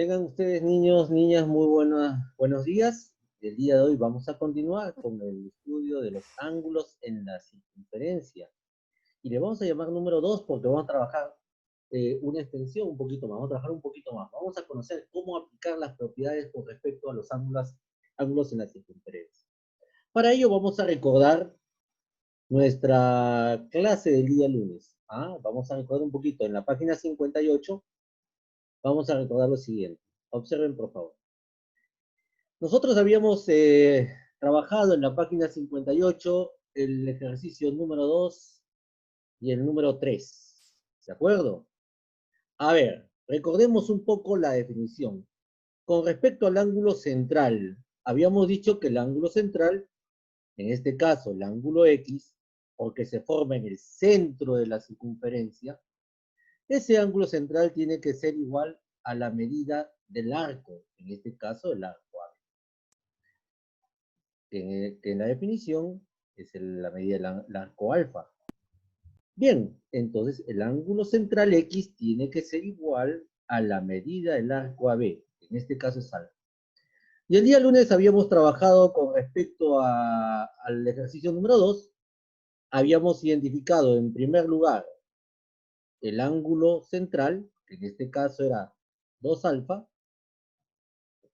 Tengan ustedes, niños, niñas, muy buenos días. El día de hoy vamos a continuar con el estudio de los ángulos en la circunferencia. Y le vamos a llamar número 2 porque vamos a trabajar una extensión un poquito más, vamos a trabajar un poquito más. Vamos a conocer cómo aplicar las propiedades con respecto a los ángulos en la circunferencia. Para ello vamos a recordar nuestra clase del día lunes. Vamos a recordar un poquito. En la página 58 vamos a recordar lo siguiente. Observen, por favor. Nosotros habíamos trabajado en la página 58 el ejercicio número 2 y el número 3. ¿De acuerdo? A ver, recordemos un poco la definición. Con respecto al ángulo central, habíamos dicho que el ángulo central, en este caso el ángulo X, porque se forma en el centro de la circunferencia, ese ángulo central tiene que ser igual a la medida del arco, en este caso el arco A, que en la definición es la medida del arco alfa. Bien, entonces el ángulo central X tiene que ser igual a la medida del arco AB, en este caso es alfa. Y el día lunes habíamos trabajado con respecto al ejercicio número 2, habíamos identificado en primer lugar el ángulo central, que en este caso era 2 alfa,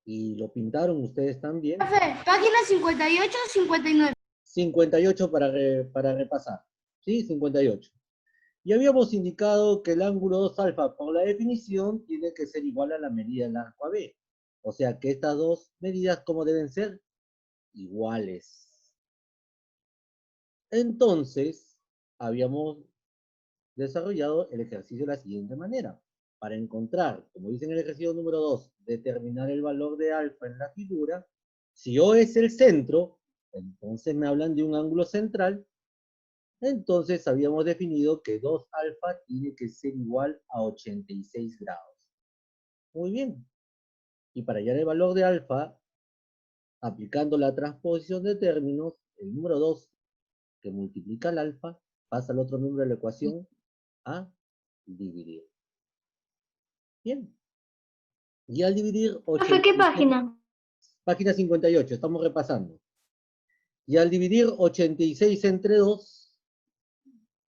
y lo pintaron ustedes también. Página 58, 59. 58 para repasar, ¿sí? 58. Y habíamos indicado que el ángulo 2 alfa, por la definición, tiene que ser igual a la medida del arco AB. O sea que estas dos medidas, ¿cómo deben ser? Iguales. Entonces, habíamos desarrollado el ejercicio de la siguiente manera. Para encontrar, como dice en el ejercicio número 2, determinar el valor de alfa en la figura, si O es el centro, entonces me hablan de un ángulo central. Entonces habíamos definido que 2 alfa tiene que ser igual a 86 grados. Muy bien. Y para hallar el valor de alfa, aplicando la transposición de términos, el número 2 que multiplica el alfa pasa al otro número de la ecuación a dividir. Bien. Y al dividir 86... ¿Qué página? Página 58, estamos repasando. Y al dividir 86 entre 2,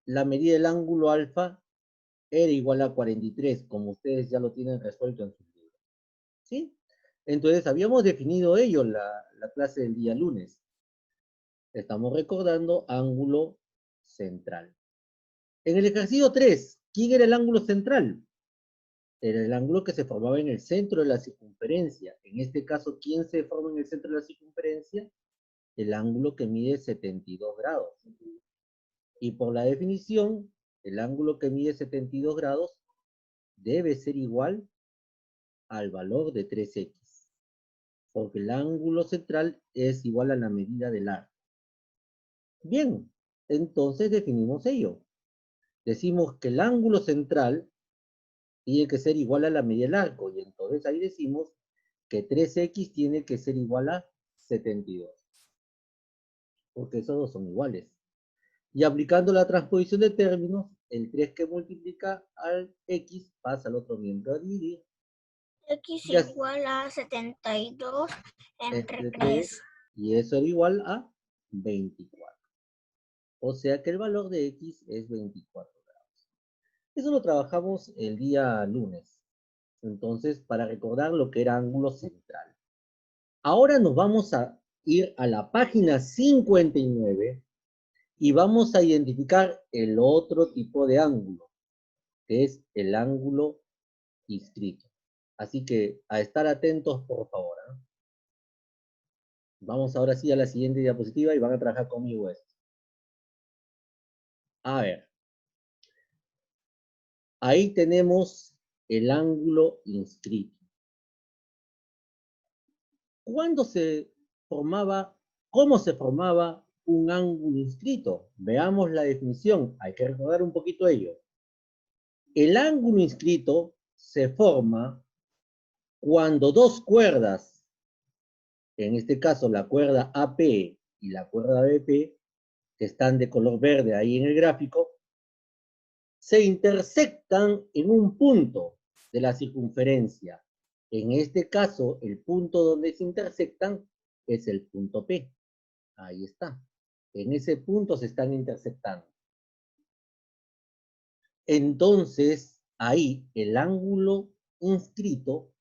la medida del ángulo alfa era igual a 43, como ustedes ya lo tienen resuelto en sus libros. ¿Sí? Entonces, habíamos definido ello la clase del día lunes. Estamos recordando ángulo central. En el ejercicio 3, ¿quién era el ángulo central? Era el ángulo que se formaba en el centro de la circunferencia. En este caso, ¿quién se forma en el centro de la circunferencia? El ángulo que mide 72 grados. Y por la definición, el ángulo que mide 72 grados debe ser igual al valor de 3x. Porque el ángulo central es igual a la medida del arco. Bien, entonces definimos ello. Decimos que el ángulo central tiene que ser igual a la medida del arco, y entonces ahí decimos que 3x tiene que ser igual a 72. Porque esos dos son iguales. Y aplicando la transposición de términos, el 3 que multiplica al x pasa al otro miembro a dividir. X igual a 72 entre 3. Y eso era igual a 24. O sea que el valor de x es 24 grados. Eso lo trabajamos el día lunes. Entonces, para recordar lo que era ángulo central. Ahora nos vamos a ir a la página 59 y vamos a identificar el otro tipo de ángulo, que es el ángulo inscrito. Así que a estar atentos, por favor. Vamos ahora sí a la siguiente diapositiva y van a trabajar conmigo esto. A ver. Ahí tenemos el ángulo inscrito. ¿Cuándo se formaba, cómo se formaba un ángulo inscrito? Veamos la definición. Hay que recordar un poquito ello. El ángulo inscrito se forma cuando dos cuerdas, en este caso la cuerda AP y la cuerda BP, que están de color verde ahí en el gráfico, se intersectan en un punto de la circunferencia. En este caso, el punto donde se intersectan es el punto P. Ahí está. En ese punto se están intersectando. Entonces, ahí el ángulo inscrito,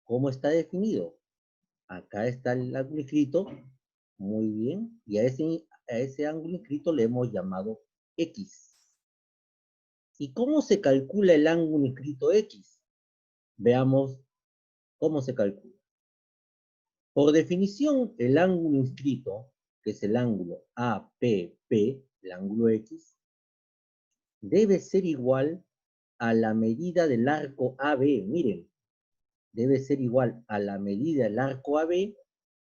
¿cómo está definido? Acá está el ángulo inscrito. Muy bien. Y a ese ángulo inscrito le hemos llamado X. ¿Y cómo se calcula el ángulo inscrito X? Veamos cómo se calcula. Por definición, el ángulo inscrito, que es el ángulo APP, el ángulo X, debe ser igual a la medida del arco AB. Miren, debe ser igual a la medida del arco AB,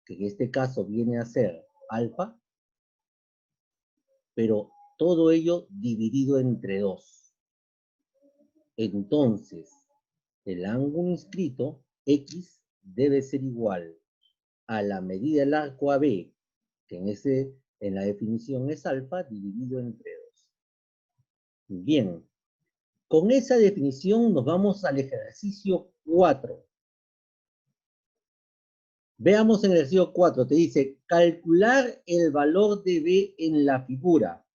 que en este caso viene a ser alfa, pero todo ello dividido entre 2. Entonces, el ángulo inscrito, X, debe ser igual a la medida del arco AB, que en la definición es alfa, dividido entre 2. Bien, con esa definición nos vamos al ejercicio 4. Veamos en el ejercicio 4, te dice, calcular el valor de B en la figura.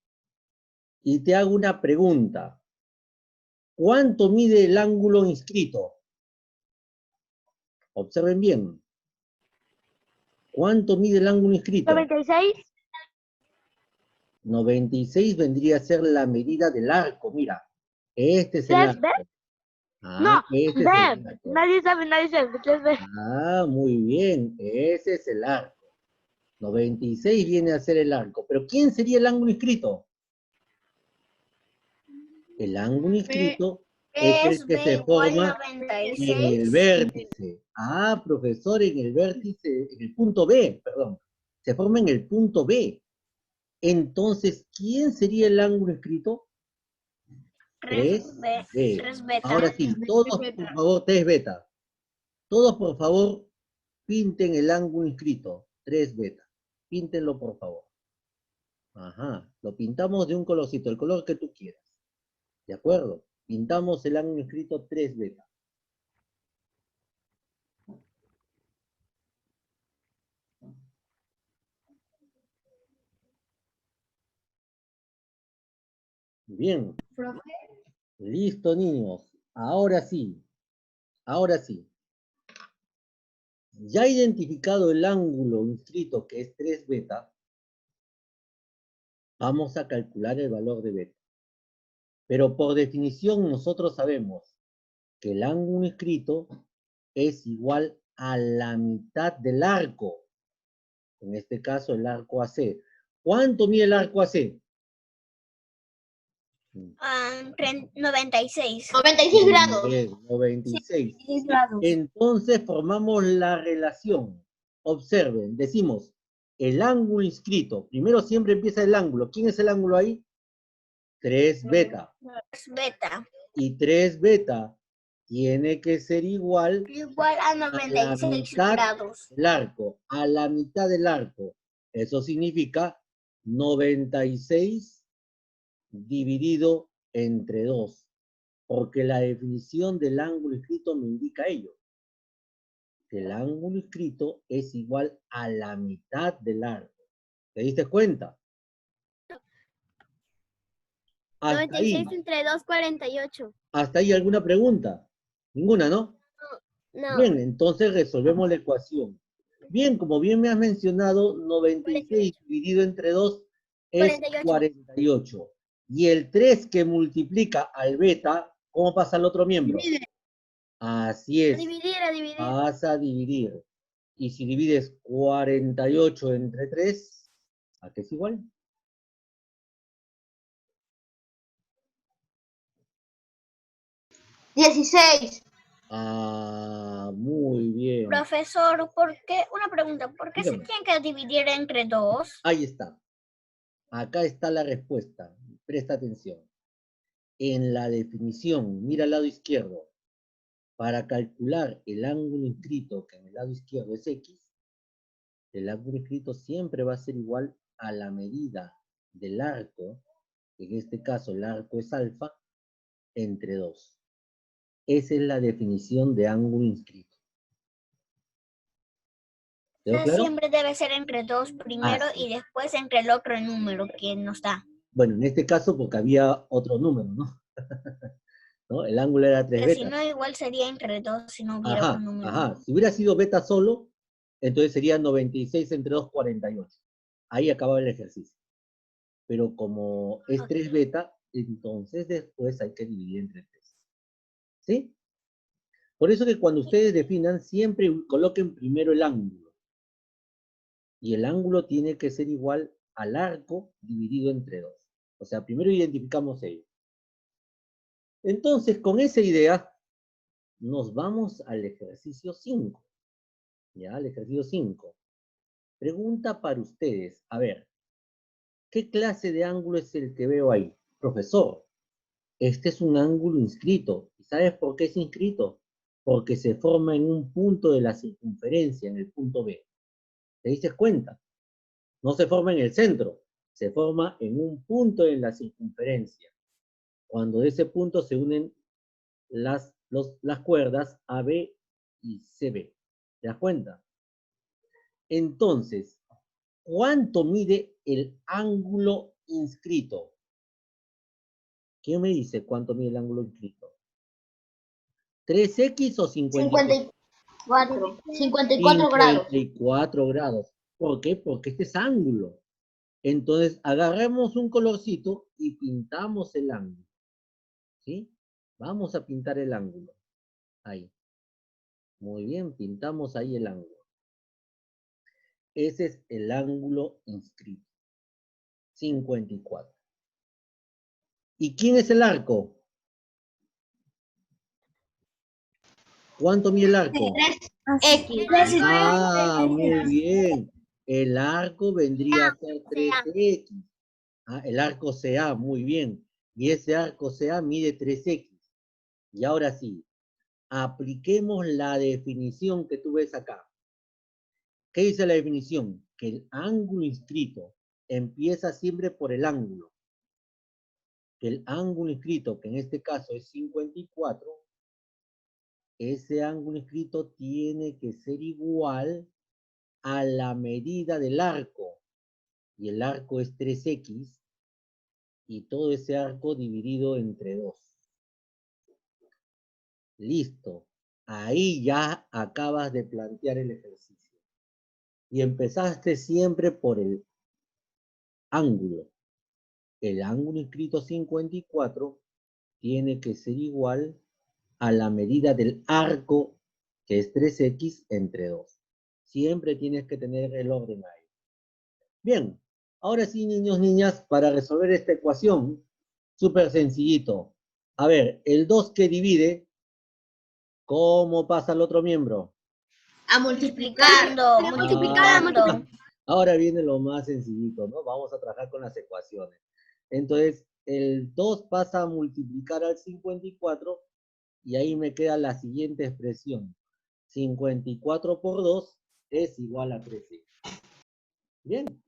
Y te hago una pregunta. ¿Cuánto mide el ángulo inscrito? Observen bien. ¿Cuánto mide el ángulo inscrito? 96. 96 vendría a ser la medida del arco. Mira, este es el arco. No, Este es el arco. nadie sabe, ¿qué es B? Muy bien, ese es el arco. 96 viene a ser el arco. ¿Pero quién sería el ángulo inscrito? El ángulo inscrito es el que se forma en el vértice. Profesor, en el vértice, en el punto B, perdón. Se forma en el punto B. Entonces, ¿quién sería el ángulo inscrito? 3B. 3 beta. Ahora sí, todos por favor, 3 beta. Todos por favor, pinten el ángulo inscrito, 3 beta. Píntenlo por favor. Ajá, lo pintamos de un colorcito, el color que tú quieras. ¿De acuerdo? Pintamos el ángulo inscrito 3 beta. Bien. Listo, niños. Ahora sí. Ahora sí. Ya identificado el ángulo inscrito, que es 3 beta, vamos a calcular el valor de beta. Pero por definición nosotros sabemos que el ángulo inscrito es igual a la mitad del arco. En este caso, el arco AC. ¿Cuánto mide el arco AC? 96. 96 grados. 96. 96 grados. Entonces formamos la relación. Observen, decimos, el ángulo inscrito. Primero siempre empieza el ángulo. ¿Quién es el ángulo ahí? 3 beta. 3 beta. Y 3 beta tiene que ser igual a 96 grados. del arco, a la mitad del arco. Eso significa 96 dividido entre 2, porque la definición del ángulo inscrito me indica ello. Que el ángulo inscrito es igual a la mitad del arco. ¿Te diste cuenta? Hasta 96 ahí. entre 2, 48. ¿Hasta ahí alguna pregunta? Ninguna, ¿no? No. Bien, entonces resolvemos la ecuación. Bien, como bien me has mencionado, 96 dividido entre 2 es 48. Y el 3 que multiplica al beta, ¿cómo pasa al otro miembro? Así es. A dividir. Vas a dividir. Y si divides 48 entre 3, ¿a qué es igual? $16. Muy bien. Profesor, una pregunta, ¿por qué se tiene que dividir entre 2? Ahí está. Acá está la respuesta. Presta atención. En la definición, mira al lado izquierdo. Para calcular el ángulo inscrito, que en el lado izquierdo es X, el ángulo inscrito siempre va a ser igual a la medida del arco, en este caso el arco es alfa, entre 2. Esa es la definición de ángulo inscrito. ¿Quedó sea, claro? siempre debe ser entre 2 primero Así. y después entre el otro número que nos da. Bueno, en este caso porque había otro número, ¿no? ¿No? El ángulo era 3 Que si beta. no, igual sería entre 2 si no hubiera otro Ajá, número. ajá. Si hubiera sido beta solo, entonces sería 96 entre 2, 48. Ahí acababa el ejercicio. Pero como es 3 beta, entonces después hay que dividir entre 3. ¿Sí? Por eso que cuando ustedes definan, siempre coloquen primero el ángulo. Y el ángulo tiene que ser igual al arco dividido entre 2. O sea, primero identificamos ello. Entonces, con esa idea, nos vamos al ejercicio 5. ¿Ya? Al ejercicio 5. Pregunta para ustedes. A ver, ¿qué clase de ángulo es el que veo ahí? Profesor, este es un ángulo inscrito. ¿Y sabes por qué es inscrito? Porque se forma en un punto de la circunferencia, en el punto B. ¿Te diste cuenta? No se forma en el centro, se forma en un punto en la circunferencia. Cuando de ese punto se unen las cuerdas AB y CB. ¿Te das cuenta? Entonces, ¿cuánto mide el ángulo inscrito? ¿Quién me dice cuánto mide el ángulo inscrito? ¿3x o 54? 54 grados. 54 grados. ¿Por qué? Porque este es ángulo. Entonces, agarremos un colorcito y pintamos el ángulo. ¿Sí? Vamos a pintar el ángulo. Ahí. Muy bien, pintamos ahí el ángulo. Ese es el ángulo inscrito. 54. ¿Y quién es el arco? ¿Cuánto mide el arco? X. Ah, muy bien. El arco vendría a ser 3x. Ah, el arco CA, muy bien. Y ese arco CA mide 3x. Y ahora sí, apliquemos la definición que tú ves acá. ¿Qué dice la definición? Que el ángulo inscrito empieza siempre por el ángulo. Que el ángulo inscrito, que en este caso es 54, ese ángulo inscrito tiene que ser igual a la medida del arco. Y el arco es 3x. Y todo ese arco dividido entre 2. Listo. Ahí ya acabas de plantear el ejercicio. Y empezaste siempre por el ángulo. El ángulo inscrito 54 tiene que ser igual a la medida del arco, que es 3x entre 2. Siempre tienes que tener el orden ahí. Bien, ahora sí, niños, niñas, para resolver esta ecuación, súper sencillito. A ver, el 2 que divide, ¿cómo pasa al otro miembro? A multiplicar. Multiplicando. Ahora viene lo más sencillito, ¿no? Vamos a trabajar con las ecuaciones. Entonces, el 2 pasa a multiplicar al 54 y ahí me queda la siguiente expresión. 54 por 2 es igual a 13. Bien.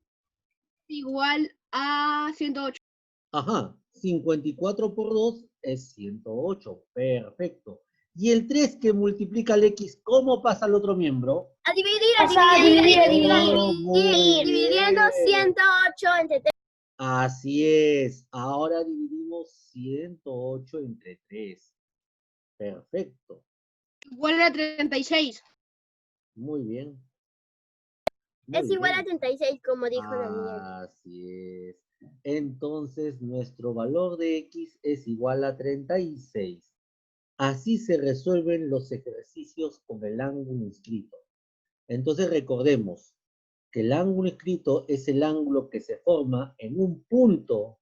Igual a 108. Ajá. 54 por 2 es 108. Perfecto. Y el 3 que multiplica el X, ¿cómo pasa al otro miembro? A dividir, Oh, muy dividiendo bien. 108 entre 3. Así es. Ahora dividimos 108 entre 3. Perfecto. Igual a 36. Muy bien. Es igual a 36, como dijo Daniel. Así es. Entonces, nuestro valor de X es igual a 36. Así se resuelven los ejercicios con el ángulo inscrito. Entonces, recordemos que el ángulo inscrito es el ángulo que se forma en un punto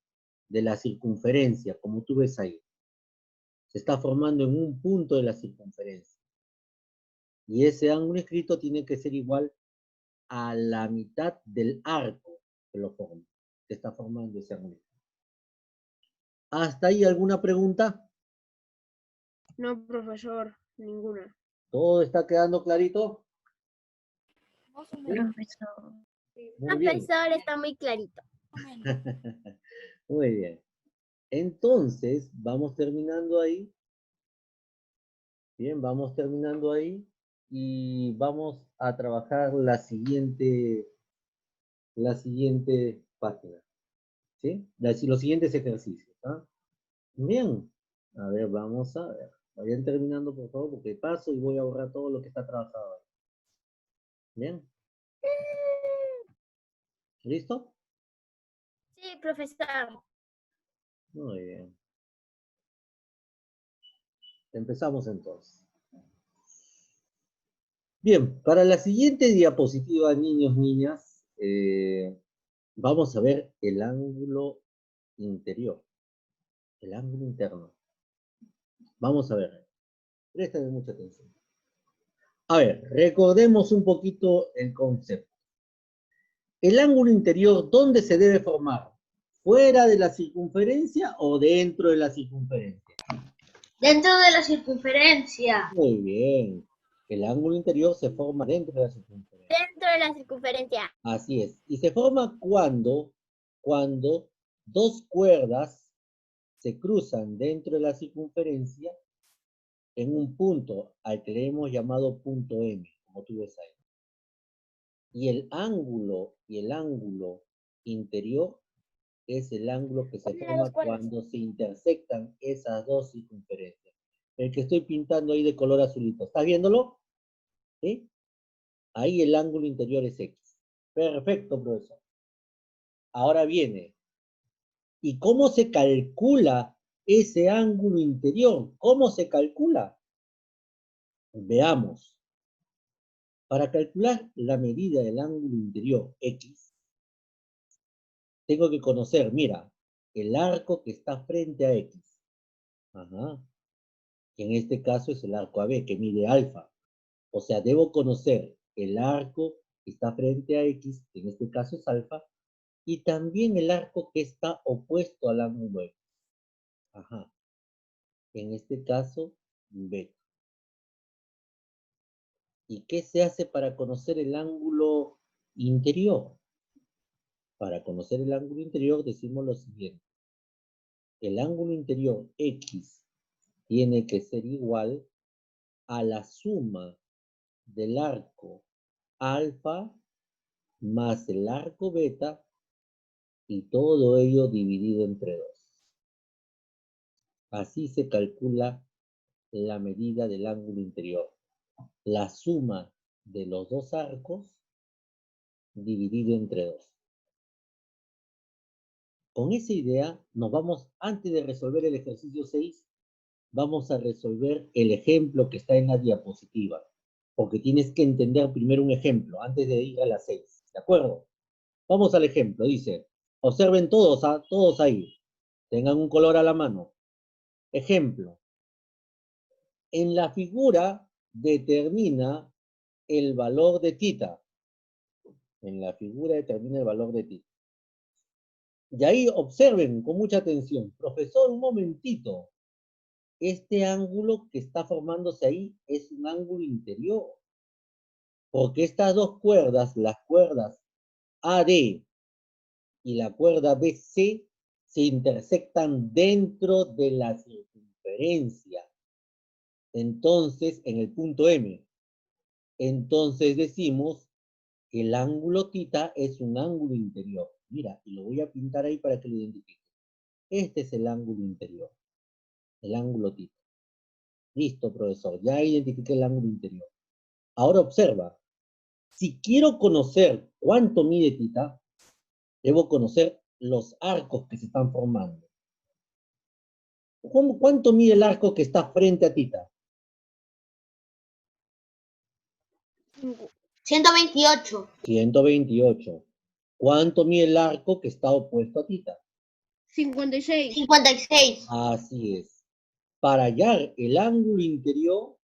de la circunferencia, como tú ves ahí. Se está formando en un punto de la circunferencia. Y ese ángulo inscrito tiene que ser igual a la mitad del arco que lo forma. Se está formando ese ángulo. ¿Hasta ahí alguna pregunta? No, profesor, ninguna. ¿Todo está quedando clarito? Profesor. Muy bien. Profesor, está muy clarito. Muy bien. Entonces, vamos terminando ahí. Bien, vamos terminando ahí. y vamos a trabajar la siguiente página, ¿sí? Los siguientes ejercicios, ¿ah? Bien, a ver, vamos a ver. Vayan terminando, por favor, porque paso y voy a borrar todo lo que está trabajado. Bien, ¿listo? Sí, profesor. Muy bien. Empezamos entonces. Bien, para la siguiente diapositiva, niños, niñas, vamos a ver el ángulo interior, el ángulo interno. Vamos a ver, presten mucha atención. A ver, recordemos un poquito el concepto. El ángulo interior, ¿dónde se debe formar? ¿Fuera de la circunferencia o dentro de la circunferencia? Dentro de la circunferencia. Muy bien. El ángulo interior se forma dentro de la circunferencia. Dentro de la circunferencia. Así es. Y se forma cuando dos cuerdas se cruzan dentro de la circunferencia en un punto al que le hemos llamado punto M, como tú ves ahí. Y el ángulo interior es el ángulo que se forma cuando se intersectan esas dos circunferencias. El que estoy pintando ahí de color azulito. ¿Estás viéndolo? ¿Sí? Ahí el ángulo interior es X. Perfecto, profesor. Ahora viene. ¿Y cómo se calcula ese ángulo interior? ¿Cómo se calcula? Veamos. Para calcular la medida del ángulo interior X, tengo que conocer, mira, el arco que está frente a X. Ajá. Que en este caso es el arco AB, que mide alfa. O sea, debo conocer el arco que está frente a X, que en este caso es alfa, y también el arco que está opuesto al ángulo X. Ajá. En este caso, beta. ¿Y qué se hace para conocer el ángulo interior? Para conocer el ángulo interior decimos lo siguiente. El ángulo interior X tiene que ser igual a la suma del arco alfa más el arco beta y todo ello dividido entre 2. Así se calcula la medida del ángulo interior. La suma de los dos arcos dividido entre 2. Con esa idea nos vamos, antes de resolver el ejercicio 6, vamos a resolver el ejemplo que está en la diapositiva. Porque tienes que entender primero un ejemplo antes de ir a la 6. ¿De acuerdo? Vamos al ejemplo. Dice, observen todos, todos ahí. Tengan un color a la mano. Ejemplo. En la figura determina el valor de tita. En la figura determina el valor de tita. Y ahí observen con mucha atención. Profesor, un momentito. Este ángulo que está formándose ahí es un ángulo interior. Porque estas dos cuerdas, las cuerdas AD y la cuerda BC, se intersectan dentro de la circunferencia. Entonces, en el punto M. Entonces decimos que el ángulo tita es un ángulo interior. Mira, y lo voy a pintar ahí para que lo identifique. Este es el ángulo interior, el ángulo tita. Listo, profesor, ya identifiqué el ángulo interior. Ahora observa, si quiero conocer cuánto mide tita, debo conocer los arcos que se están formando. ¿Cuánto mide el arco que está frente a tita? 128. 128. ¿Cuánto mide el arco que está opuesto a tita? 56. 56. Así es. Para hallar el ángulo interior,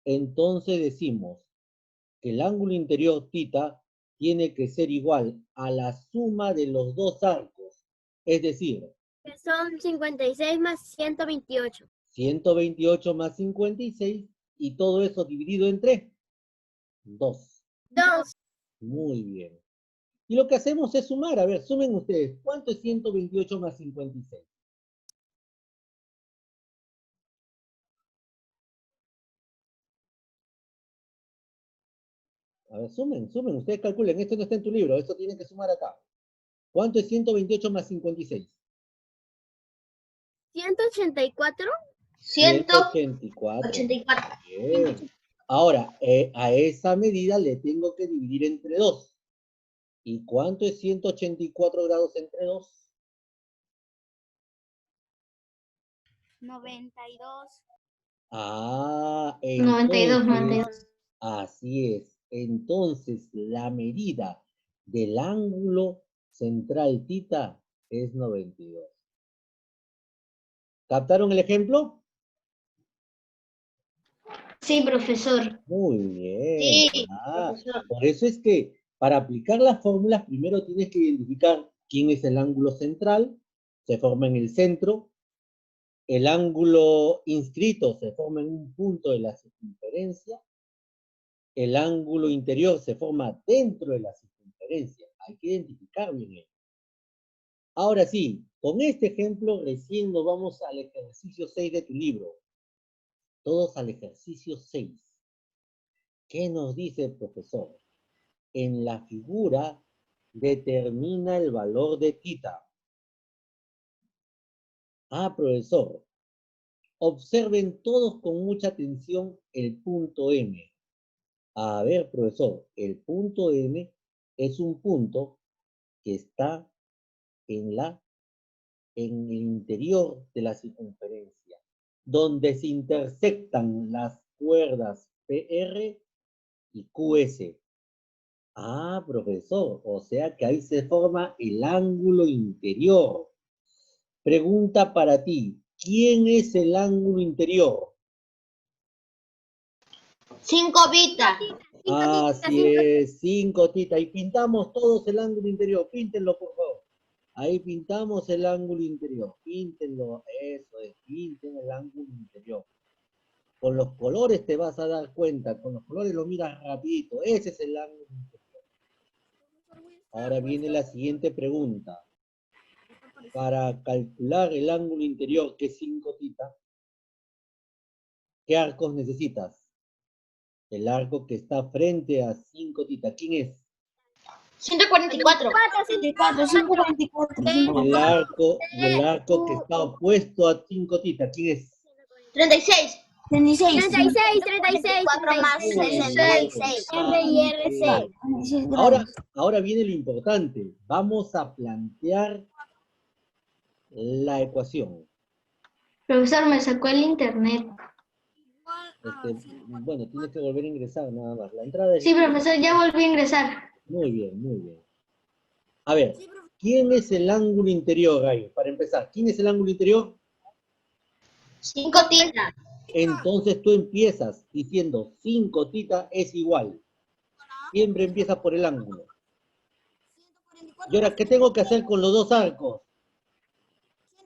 entonces decimos que el ángulo interior tita tiene que ser igual a la suma de los dos arcos. Es decir, Que son 56 más 128. 128 más 56 y todo eso dividido entre 2. 2. Muy bien. Y lo que hacemos es sumar. A ver, sumen ustedes. ¿Cuánto es 128 más 56? A ver, sumen. Ustedes calculen. Esto no está en tu libro. Esto tienen que sumar acá. ¿Cuánto es 128 más 56? 184. 184. 184. Bien. Ahora, a esa medida le tengo que dividir entre 2. ¿Y cuánto es 184 grados entre 2? 92. Ah, 92, entonces, así es. Entonces, la medida del ángulo central tita es 92. ¿Captaron el ejemplo? Sí, profesor. Muy bien. Sí, Ah, profesor. por eso es que para aplicar las fórmulas, primero tienes que identificar quién es el ángulo central, se forma en el centro, el ángulo inscrito se forma en un punto de la circunferencia, el ángulo interior se forma dentro de la circunferencia. Hay que identificar bien eso. Ahora sí, con este ejemplo recién nos vamos al ejercicio 6 de tu libro. Todos al ejercicio 6. ¿Qué nos dice el profesor? En la figura determina el valor de tita. Ah, profesor, observen todos con mucha atención el punto M. A ver, profesor, el punto M es un punto que está en el interior de la circunferencia, donde se intersectan las cuerdas PR y QS. Ah, profesor, o sea que ahí se forma el ángulo interior. Pregunta para ti, ¿quién es el ángulo interior? 5 bitas. Así es, 5 tita. Y pintamos todos el ángulo interior. Píntenlo, por favor. Ahí pintamos el ángulo interior. Píntenlo, eso es, pinten el ángulo interior. Con los colores te vas a dar cuenta, con los colores lo miras rapidito. Ese es el ángulo interior. Ahora viene la siguiente pregunta. Para calcular el ángulo interior, que es 5 tita, ¿qué arcos necesitas? El arco que está frente a 5 tita. ¿Quién es? 144. 144. Y el arco que está opuesto a 5 tita. ¿Quién es? 36. 36. 4 más Muy bien. 66. R y RC. Ahora viene lo importante. Vamos a plantear la ecuación. Profesor, me sacó el internet. Bueno, tienes que volver a ingresar nada más. La entrada es... Sí, profesor, ya volví a ingresar. Muy bien, muy bien. A ver, ¿quién es el ángulo interior ahí? Para empezar, ¿quién es el ángulo interior? 5 tiendas. Entonces tú empiezas diciendo 5 tita es igual. Siempre empiezas por el ángulo. Y ahora, ¿qué tengo que hacer con los dos arcos?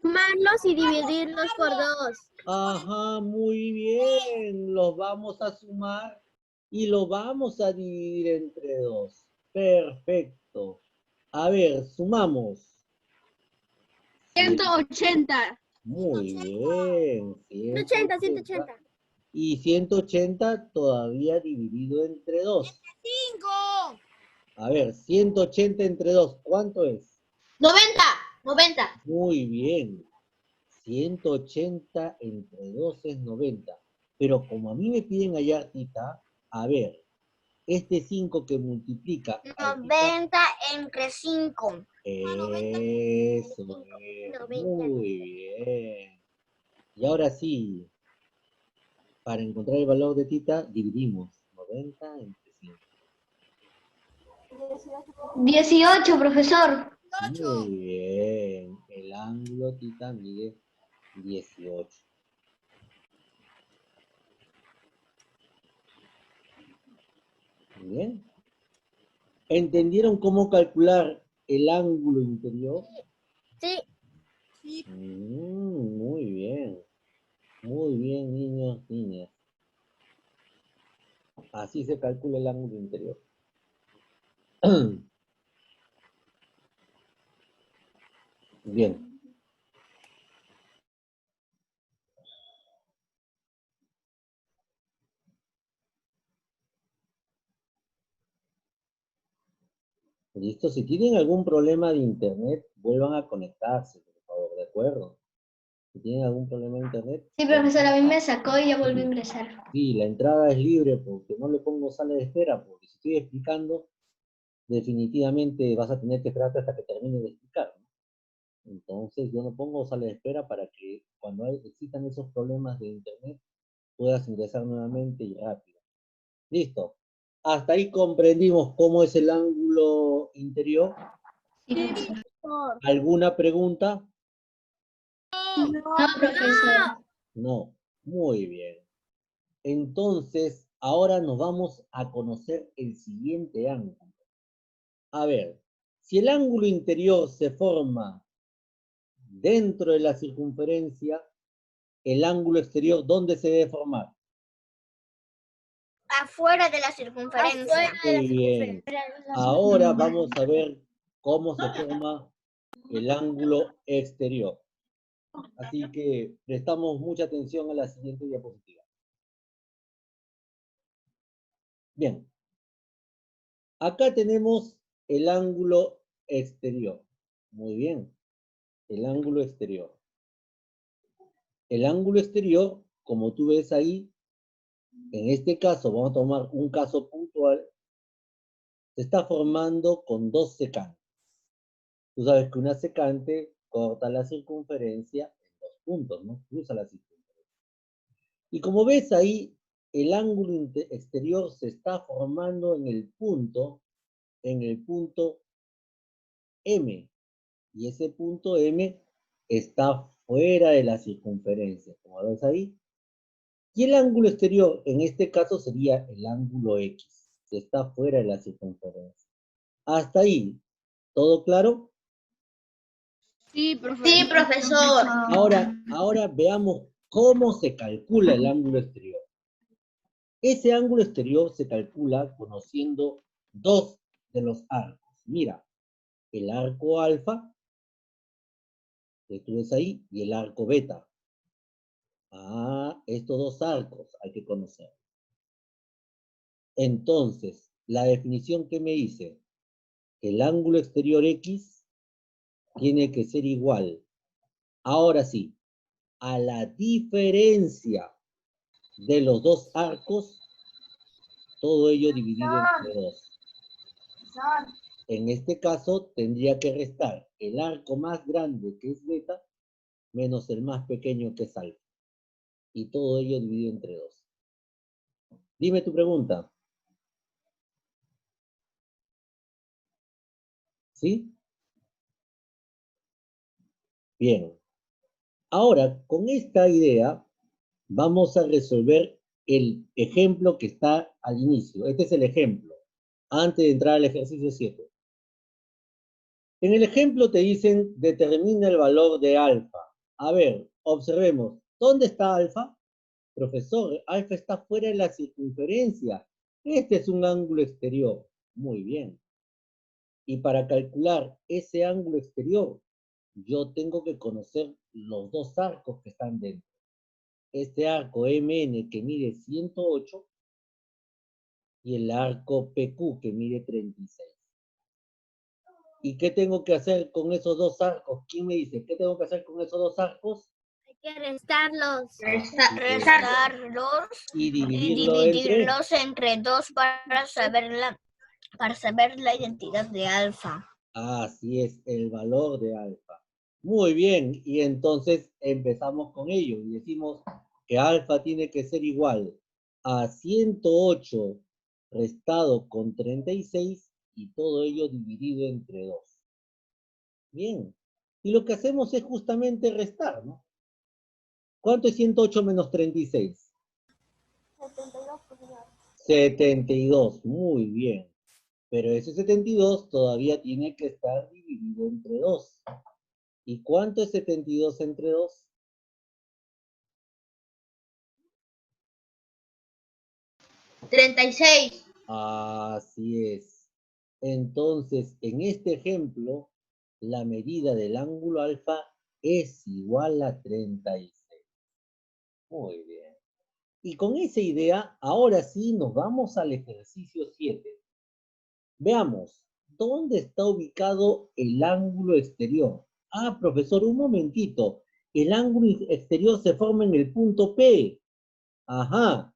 Sumarlos y dividirlos por 2. Ajá, muy bien. Los vamos a sumar y lo vamos a dividir entre 2. Perfecto. A ver, sumamos. 180. Muy bien. 180. Y 180 todavía dividido entre 2. 5. A ver, 180 entre 2, ¿cuánto es? 90. Muy bien. 180 entre 2 es 90. Pero como a mí me piden hallar tita, a ver, este 5 que multiplica... 90 entre 5. Eso es. 90. Muy bien. Y ahora sí, para encontrar el valor de tita, dividimos 90 entre 5. 18, profesor. Muy bien. El ángulo tita mide 18. Muy bien. ¿Entendieron cómo calcular el ángulo interior? Sí. Muy bien. Muy bien, niños, niñas. Así se calcula el ángulo interior. Bien. Listo, si tienen algún problema de internet, vuelvan a conectarse, por favor, ¿de acuerdo? Si tienen algún problema de internet. Sí, profesor, a mí me sacó y ya volví a ingresar. Sí, la entrada es libre porque no le pongo sala de espera, porque si estoy explicando, definitivamente vas a tener que esperarte hasta que termine de explicar, ¿no? Entonces yo no pongo sala de espera para que cuando existan esos problemas de internet puedas ingresar nuevamente y rápido. Listo. Hasta ahí comprendimos cómo es el ángulo interior. Sí, profesor. ¿Alguna pregunta? No, profesor. No. Muy bien. Entonces, ahora nos vamos a conocer el siguiente ángulo. A ver, si el ángulo interior se forma dentro de la circunferencia, el ángulo exterior, ¿dónde se debe formar? Afuera de la circunferencia. Muy bien. Ahora vamos a ver cómo se forma el ángulo exterior. Así que prestamos mucha atención a la siguiente diapositiva. Bien. Acá tenemos el ángulo exterior. Muy bien. El ángulo exterior. El ángulo exterior, como tú ves ahí, en este caso, vamos a tomar un caso puntual, se está formando con dos secantes. Tú sabes que una secante corta la circunferencia en dos puntos, ¿no? Cruza la circunferencia. Y como ves ahí, el ángulo exterior se está formando en el punto M. Y ese punto M está fuera de la circunferencia, como ves ahí. Y el ángulo exterior, en este caso, sería el ángulo X, que está fuera de la circunferencia. Hasta ahí, ¿todo claro? Sí, profesor. Sí, profesor. Ahora veamos cómo se calcula el ángulo exterior. Ese ángulo exterior se calcula conociendo dos de los arcos. Mira, el arco alfa, que tú ves ahí, y el arco beta. Ah, estos dos arcos hay que conocer. Entonces, la definición que me dice, el ángulo exterior X tiene que ser igual, ahora sí, a la diferencia de los dos arcos, todo ello dividido entre dos. En este caso, tendría que restar el arco más grande, que es beta, menos el más pequeño, que es alfa. Y todo ello dividido entre dos. Dime tu pregunta. ¿Sí? Bien. Ahora, con esta idea, vamos a resolver el ejemplo que está al inicio. Este es el ejemplo, antes de entrar al ejercicio 7. En el ejemplo te dicen, determina el valor de alfa. A ver, observemos. ¿Dónde está alfa? Profesor, alfa está fuera de la circunferencia. Este es un ángulo exterior. Muy bien. Y para calcular ese ángulo exterior, yo tengo que conocer los dos arcos que están dentro. Este arco MN que mide 108 y el arco PQ que mide 36. ¿Y qué tengo que hacer con esos dos arcos? ¿Quién me dice? ¿Qué tengo que hacer con esos dos arcos? Hay que restarlos. Restarlos Y y dividirlos entre dos para saber la identidad de alfa. Así es, el valor de alfa. Muy bien, y entonces empezamos con ello y decimos que alfa tiene que ser igual a 108 restado con 36 y todo ello dividido entre 2. Bien, y lo que hacemos es justamente restar, ¿no? ¿Cuánto es 108 menos 36? 72, muy bien. Pero ese 72 todavía tiene que estar dividido entre 2. ¿Y cuánto es 72 entre 2? 36. Así es. Entonces, en este ejemplo, la medida del ángulo alfa es igual a 36. Muy bien. Y con esa idea, ahora sí nos vamos al ejercicio 7. Veamos, ¿Dónde está ubicado el ángulo exterior? Ah, profesor, un momentito. El ángulo exterior se forma en el punto P. Ajá.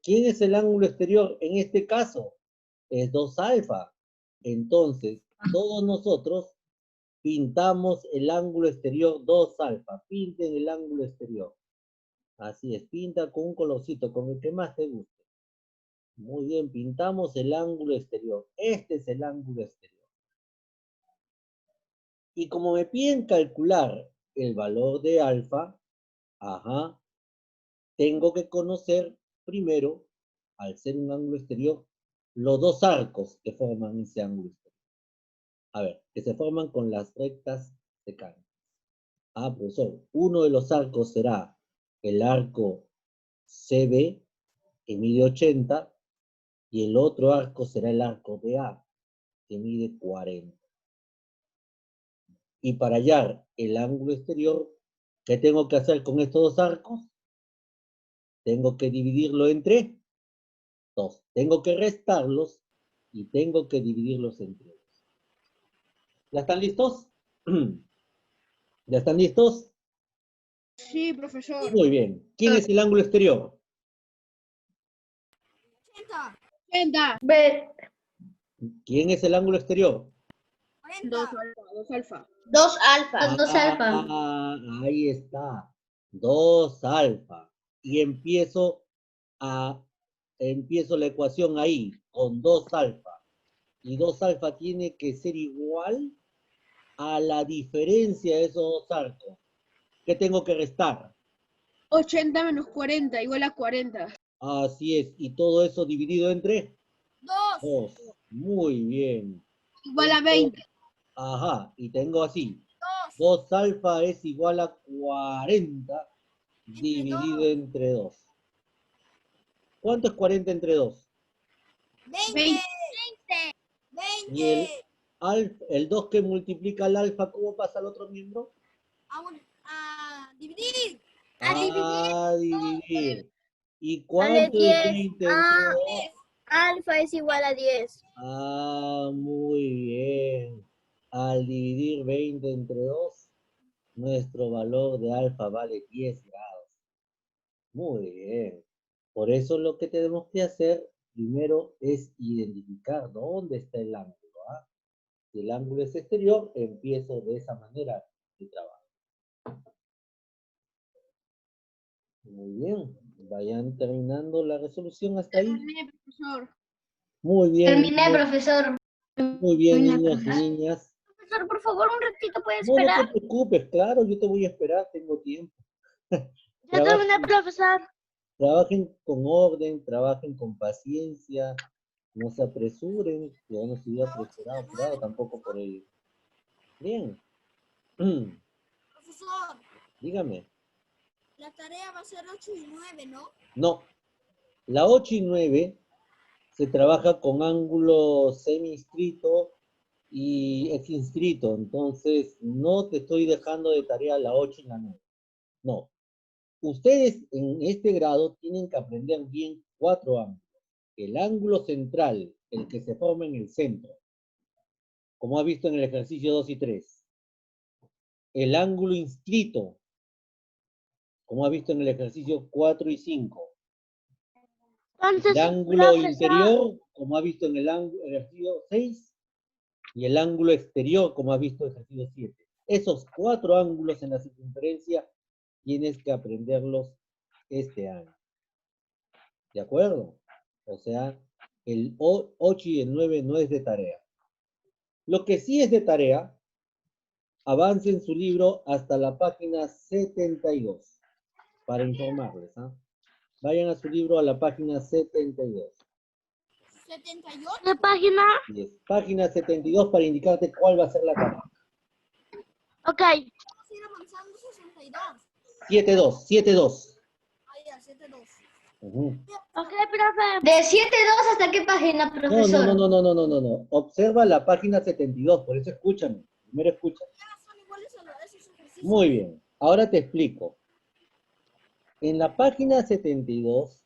¿Quién es el ángulo exterior en este caso? Es 2 alfa. Entonces, todos nosotros pintamos el ángulo exterior 2 alfa. Pinten el ángulo exterior. Así es, pinta con un colorcito, con el que más te guste. Muy bien, pintamos el ángulo exterior. Este es el ángulo exterior. Y como me piden calcular el valor de alfa, ajá, tengo que conocer primero, al ser un ángulo exterior, los dos arcos que forman ese ángulo exterior. A ver, que se forman con las rectas secantes. Ah, profesor, uno de los arcos será el arco CB, que mide 80, y el otro arco será el arco DA, que mide 40. Y para hallar el ángulo exterior, ¿qué tengo que hacer con estos dos arcos? Tengo que dividirlo entre 2. Tengo que restarlos y tengo que dividirlos entre 2. ¿Ya están listos? ¿Ya están listos? Sí, profesor. Muy bien. ¿Quién es el ángulo exterior? 80. Ve, ¿Quién es el ángulo exterior? 2 alfa, 2 alfa. 2 alfa. 2 alfa. Ahí está. 2 alfa. Y empiezo la ecuación ahí, con 2 alfa. Y 2 alfa tiene que ser igual a la diferencia de esos dos arcos. ¿Qué tengo que restar? 80 menos 40 igual a 40. Así es. Y todo eso dividido entre 2. Muy bien. Igual a 20. Ajá. Y tengo así. 2 alfa es igual a 40 dividido entre 2. ¿Cuánto es 40 entre 2? 20. Y el 2 que multiplica el alfa, ¿cómo pasa al otro miembro? A dividir. A dividir. ¿Y Vale, cuánto es 10. 20 entre 2? Alfa es igual a 10. Ah, muy bien. Al dividir 20 entre 2, nuestro valor de alfa vale 10 grados. Muy bien. Por eso lo que tenemos que hacer primero es identificar dónde está el ángulo. ¿Ah? Si el ángulo es exterior, empiezo de esa manera de trabajo. Muy bien. Vayan terminando la resolución hasta ahí. Terminé, profesor. Muy bien. Terminé, Niños. profesor. Muy bien, Terminé, niños y profesor. niñas. Profesor, por favor, un ratito puede No, no te esperar. preocupes, claro, yo te voy a esperar, tengo tiempo. Ya terminé, profesor. Trabajen con orden, trabajen con paciencia, no se apresuren, yo no estoy apurado tampoco por ello. Bien. Profesor, Dígame. la tarea va a ser 8 y 9, ¿no? No, la 8 y 9 se trabaja con ángulo semi-inscrito y ex-inscrito, entonces no te estoy dejando de tarea la 8 y la 9. No. Ustedes en este grado tienen que aprender bien 4 ángulos. El ángulo central, el que se forma en el centro, como ha visto en el ejercicio 2 y 3. El ángulo inscrito, como ha visto en el ejercicio 4 y 5. Entonces, El ángulo interior, como ha visto en el ejercicio 6. Y el ángulo exterior, como ha visto en el ejercicio 7. Esos 4 ángulos en la circunferencia tienes que aprenderlos este año. ¿De acuerdo? O sea, el 8 y el 9 no es de tarea. Lo que sí es de tarea, avance en su libro hasta la página 72, para informarles. ¿Ah? Vayan a su libro a la página 72. ¿72? ¿Qué página? Yes. Página 72 para indicarte cuál va a ser la tarea. Ok. Vamos a ir avanzando 62. 72, 72. Ahí, 72. Ok, profe. ¿De 7.2 hasta qué página, profesor? No. Observa la página 72, por eso escúchame. Primero escucha. Son iguales a esos ejercicios. Muy bien, ahora te explico. En la página 72,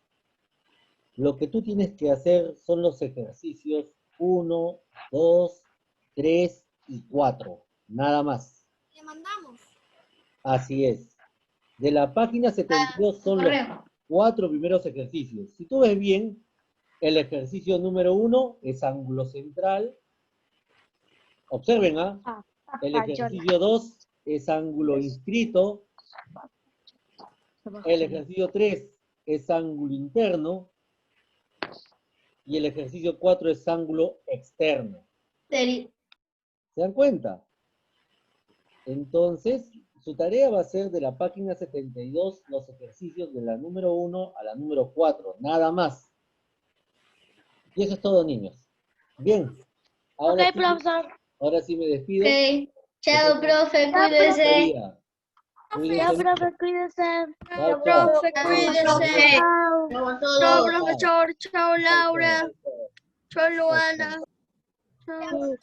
lo que tú tienes que hacer son los ejercicios 1, 2, 3 y 4. Nada más. Le mandamos. Así es. De la página 72 son los Correo. 4 primeros ejercicios. Si tú ves bien, el ejercicio número 1 es ángulo central. Observen, ¿ah? El ejercicio 2 es ángulo inscrito. El ejercicio 3 es ángulo interno. Y el ejercicio 4 es ángulo externo. ¿Se dan cuenta? Entonces, su tarea va a ser de la página 72 los ejercicios de la número 1 a la número 4, nada más. Y eso es todo, niños. Bien. Ahora, Ok, profesor. ahora sí me despido. Ok. Chao, profe, Otro cuídese. día. Cuídense Chao, mucho. profe, cuídese. Chao, chao. Cuídese. Chao. Chao, Chao. profesor. Chao, Laura. Chao, chao. Chao, Chao, Luana. chao. Chao.